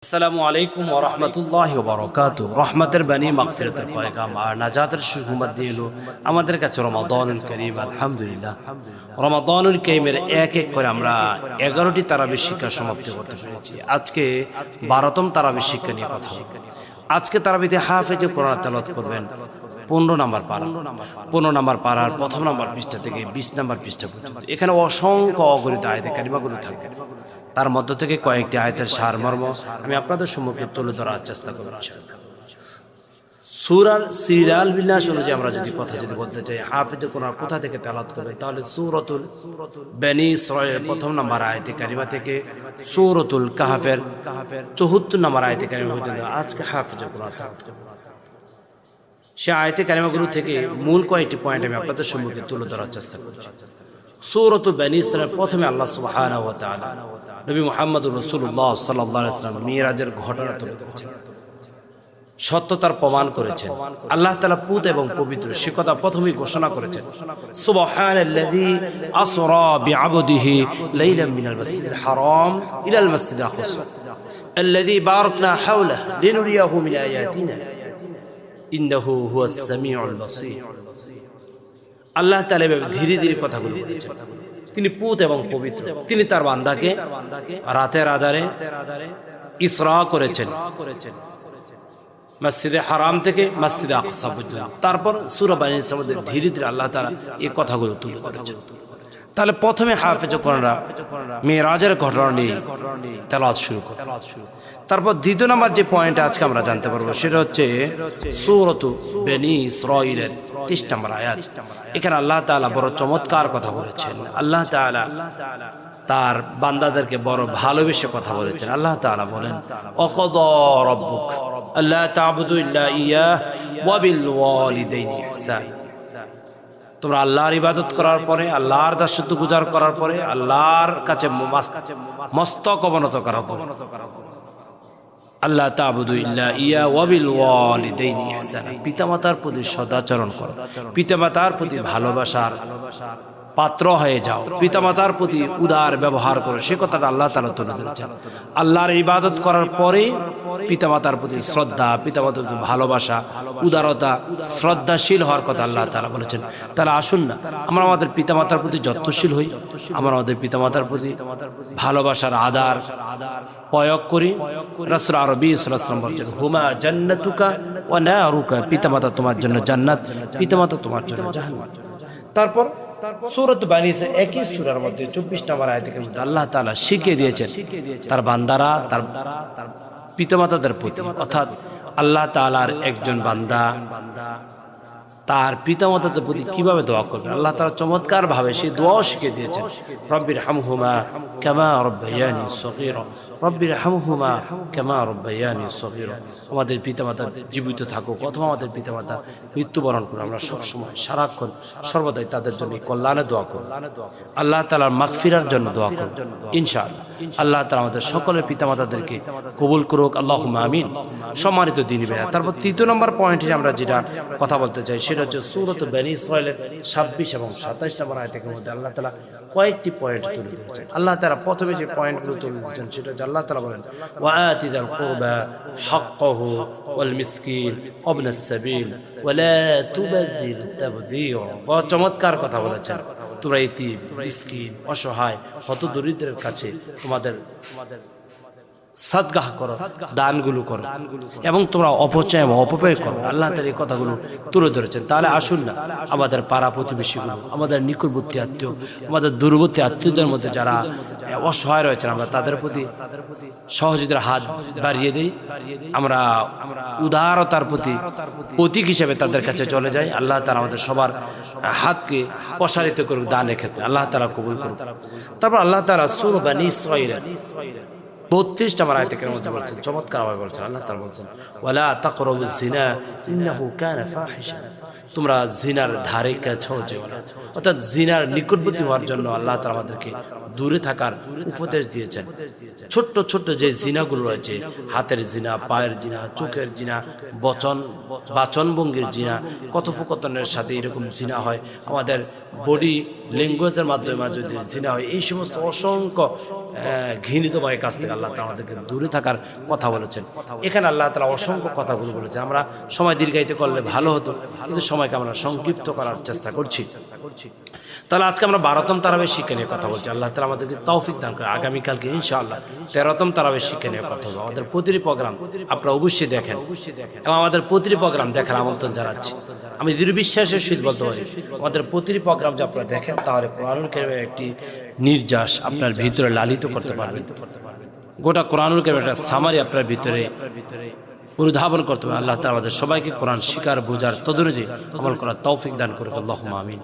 আসসালামু আলাইকুম ওয়া রাহমাতুল্লাহি ওয়া বারাকাতুহু। রহমতের বাণী, মাগফিরাতের পয়গাম আর নাজাতের সুসংবাদ দিয়ে এলো আমাদের কাছে রমাদানুল কারীম। আলহামদুলিল্লাহ, রমাদানুল কারীমের এক এক করে আমরা 11টি তারাবির শিক্ষা সমাপ্তি করতে পেরেছি। আজকে 12তম তারাবির শিক্ষা নিয়ে কথা বলব। আজকে তারাবিতে হাফেজে কোরআন তেলাওয়াত করবেন 15 নম্বর পারা, 15 নম্বর পারার প্রথম নম্বর পৃষ্ঠা থেকে 20 নম্বর পৃষ্ঠা পর্যন্ত। এখানে অসংখ্য অগণিত আয়াতে কারিমাগুলো থাকবে। তার মধ্য থেকে কয়েকটি আয়াতের সারমর্ম আমি আপনাদের সম্মুখে তুলে ধরার চেষ্টা করব। সূরার সিরিয়াল বিন্যাস অনুযায়ী আমরা যদি বলতে চাই হাফেজে কোরআন কোথা থেকে তেলাওয়াত করবেন, তাহলে সূরাতুল বনী ইসরাঈলের প্রথম নম্বর আয়াতে কারিমা থেকে সূরাতুল কাহফের 74 নম্বর আয়াতে কারিমা পর্যন্ত আজকে হাফেজে কোরআন তেলাওয়াত করব। সে আয়াতে কারিমাগুলো থেকে মূল কয়েকটি পয়েন্ট আমি আপনাদের সম্মুখে তুলে ধরার চেষ্টা করছি। সূরাতুল বনী ইসরাঈল প্রথমে আল্লাহ সুবহানাহু ওয়া তাআলা নবী মুহাম্মদুর রাসূলুল্লাহ সাল্লাল্লাহু আলাইহি ওয়াসাল্লাম মিরাজের ঘটনা তুলে ধরেছেন, সত্যতার প্রমাণ করেছেন। আল্লাহ তাআলা পুত এবং পবিত্র সে কথা প্রথমেই ঘোষণা করেছেন, সুবহানাল্লাযী আসরা বিআবদিহি লাইলাম মিনাল মাসজিদিল হারাম ইলাল মাসজিদিল আকসা আল্লাযী বারাকনা হাওলাহু লিনুরিয়াহু মিন আয়াতিনা ইন্নাহু হুয়াস সামিউল বাসীর। আল্লাহ তাআলা ধীরে ধীরে কথাগুলো বলেছেন। তিনি পুত এবং পবিত্র, তিনি তার বান্দাকে রাতের আধারে ইসরা করেছেন মসজিদে হারাম থেকে মসজিদে আকসা পর্যন্ত। তারপর সূরা বনী ইসরাঈলের ধীরে ধীরে আল্লাহ তাআলা এই কথাগুলো তুলে ধরেছেন। তাহলে প্রথমে হাফেজে কোরআনরা মিরাজের ঘটনা নিয়ে তেলাওয়াত শুরু করে। তারপর দ্বিতীয় নম্বর যে পয়েন্ট আজকে আমরা জানতে পারবো সেটা হচ্ছে সূরাতু বনী ইসরাঈলের 30 নম্বর আয়াত। এখানে আল্লাহ তাআলা বড় চমৎকার কথা বলেছেন। আল্লাহ তাআলা তার বান্দাদেরকে বড় ভালোবেসে কথা বলেছেন। আল্লাহ তাআলা বলেন, ওয়াকাদা রাব্বুক আল্লা তা'বুদু ইল্লা ইয়াহ ওয়া বিল ওয়ালিদাইনি ইহসান। তোমরা আল্লাহর ইবাদত করার পরে, আল্লাহর দাসত্ব গুজার করার পরে, আল্লাহর কাছে মস্তক অবনত করার পরে আল্লাহ তা'বুদু ইল্লা ইয়া ওয়া বিল ওয়ালিদাইনি ইহসানা, পিতামাতার প্রতি সদাচরণ করো, পিতামাতার প্রতি ভালোবাসার পাত্র হয়ে যাও, পিতামাতার প্রতি উদার ব্যবহার করো। সে কথাটা আল্লাহ তাআলা তুলে ধরেছেন। আল্লাহর ইবাদত করার পরে পিতামাতার প্রতি শ্রদ্ধা, পিতামাতার প্রতি ভালোবাসা, উদারতা, শ্রদ্ধাশীল হওয়ার কথা আল্লাহ তাআলা বলেছেন। তাহলে আসুন না আমরা আমাদের পিতামাতার প্রতি যত্নশীল হই, আমরা আমাদের পিতামাতার প্রতি ভালোবাসার আদার প্রয়োগ করি। রাসূল আরবী সাল্লাল্লাহু আলাইহি ওয়াসাল্লাম বলেছেন, হুমা জান্নাতুকা ওয়া নারুকা, পিতামাতা তোমার জন্য জান্নাত, পিতামাতা তোমার জন্য জাহান্নাম। তারপর সূরাত বনী ইসরাঈল একই সূরার মধ্যে 24 নম্বর আয়াতের মধ্যে আল্লাহ তাআলা শিখিয়ে দিয়েছেন তার বান্দারা তার পিতামাতাদের প্রতি, অর্থাৎ আল্লাহ তাআলার একজন বান্দা তার পিতামাতাদের প্রতি কিভাবে দোয়া করবে। আল্লাহ তাআলা চমৎকার ভাবে সেই দোয়া শিখিয়ে দিয়েছেন, রব্বির হামহুমা কামা রব্বায়ানি সগীরা, রব্বির হামহুমা কামা রব্বায়ানি সগীরা। আমাদের পিতামাতা জীবিত থাকুক অথবা আমাদের পিতামাতা মৃত্যুবরণ করে, আমরা সবসময় সারাক্ষণ সর্বদাই তাদের জন্য কল্যাণে দোয়া করব, আল্লাহ তাআলার মাগফিরার জন্য দোয়া করব ইনশাআল্লাহ। আল্লাহ তাআলা আমাদের সকলের পিতামাতাদেরকে কবুল করুক, আল্লাহুম্মা আমিন। সম্মানিত দ্বীনি ভাইরা, তারপর তৃতীয় নম্বর পয়েন্টে আমরা যেটা কথা বলতে চাই সেটা হচ্ছে সূরাত বনী ইসরাঈলের 26 এবং 27 নম্বর আয়াতের মধ্যে আল্লাহ তাআলা কয়েকটি পয়েন্ট তুলে ধরেছেন। আল্লাহ তাআলা প্রথমে যে পয়েন্টগুলো তুলে ধরেছেন সেটা হচ্ছে আল্লাহ তাআলা বলেন, ওয়া আতিদাল কুরবা হাক্কাহু ওয়াল মিসকিন ওয়াবনাস সাবিল ওয়া লা তুবাযির তাবযীরা। বড় চমৎকার কথা বলেছেন, তোমরা ইতিম, মিসকিন, অসহায়, হত দরিদ্রের কাছে তোমাদের সাদগাহ করো, দানগুলো করো এবং তোমরা অপচয় এবং অপব্যয় করো। আল্লাহ তাআলা এই কথাগুলো তুলে ধরেছেন। তাহলে আসুন না আমাদের পাড়া প্রতিবেশীগুলো, আমাদের নিকটবর্তী আত্মীয়, আমাদের দূরবর্তী আত্মীয়দের মধ্যে যারা অসহায় রয়েছেন আমরা তাদের প্রতি সহযোগিতার হাত বাড়িয়ে দিই, আমরা উদারতার প্রতি প্রতীক হিসেবে তাদের কাছে চলে যাই। আল্লাহ তাআলা আমাদের সবার হাতকে প্রসারিত করুক দানের ক্ষেত্রে, আল্লাহ তাআলা কবুল করুক। তারপর আল্লাহ তাআলা সূরা বনী ইসরাঈলের 32 নম্বর আয়াতের মধ্যে বলছেন, চমৎকার ভাবে বলছেন, আল্লাহ তাআলা বলছেন, ওয়ালা তাকরাবুজ জিনা ইন্নাহু কানা ফাহিশা, তোমরা জিনার ধারে কাছেও যেও না। অর্থাৎ জিনার নিকটবর্তী হওয়ার জন্য আল্লাহ তাআলা আমাদেরকে দূরে থাকার উপদেশ দিয়েছেন। ছোট্ট ছোট্ট যে জিনাগুলো রয়েছে, হাতের জিনা, পায়ের জিনা, চোখের জিনা, বাচনভঙ্গির জিনা, কথোপকথনের সাথে এরকম জিনা হয়, আমাদের বডি ল্যাঙ্গুয়েজের মাধ্যমে যদি জিনা হয়, এই সমস্ত অসংখ্য ঘৃণিত ভয়ের কাছ থেকে আল্লাহ তাআলা আমাদেরকে দূরে থাকার কথা বলেছেন। এখানে আল্লাহ তাআলা অসংখ্য কথাগুলো বলেছেন। আমরা সময় দীর্ঘায়িত করলে ভালো হতো, কিন্তু সময়কে আমরা সংক্ষিপ্ত করার চেষ্টা করছি। তাহলে আজকে আমরা 12তম তারাবির শিক্ষা নিয়ে কথা বলছি। আল্লাহ তাআলা আমাদেরকে তৌফিক দান করে। আগামীকালকে ইনশাআল্লাহ 13তম তারাবির শিক্ষা নিয়ে কথা বলবো। আমাদের প্রতিটি প্রোগ্রাম আপনারা অবশ্যই দেখেন এবং আমাদের প্রতিটি প্রোগ্রাম দেখার আমন্ত্রণ জানাচ্ছি। আমি দৃঢ় বিশ্বাসের সহিত বলতে পারি, আমাদের প্রতিটি প্রোগ্রাম যে আপনারা দেখেন, তাহলে কোরআনুল কারীমের একটি নির্যাস আপনার ভিতরে লালিত করতে পারবেন। গোটা কোরআনুল কারীমের একটা সামারি আপনার ভিতরে অনুধাবন করতে হবে। আল্লাহ তাআলা আমাদের সবাইকে কোরআন শিকার, বোঝার, তদনুযায়ী আমল করার তৌফিক দান করুক। আল্লাহুম্মা আমিন।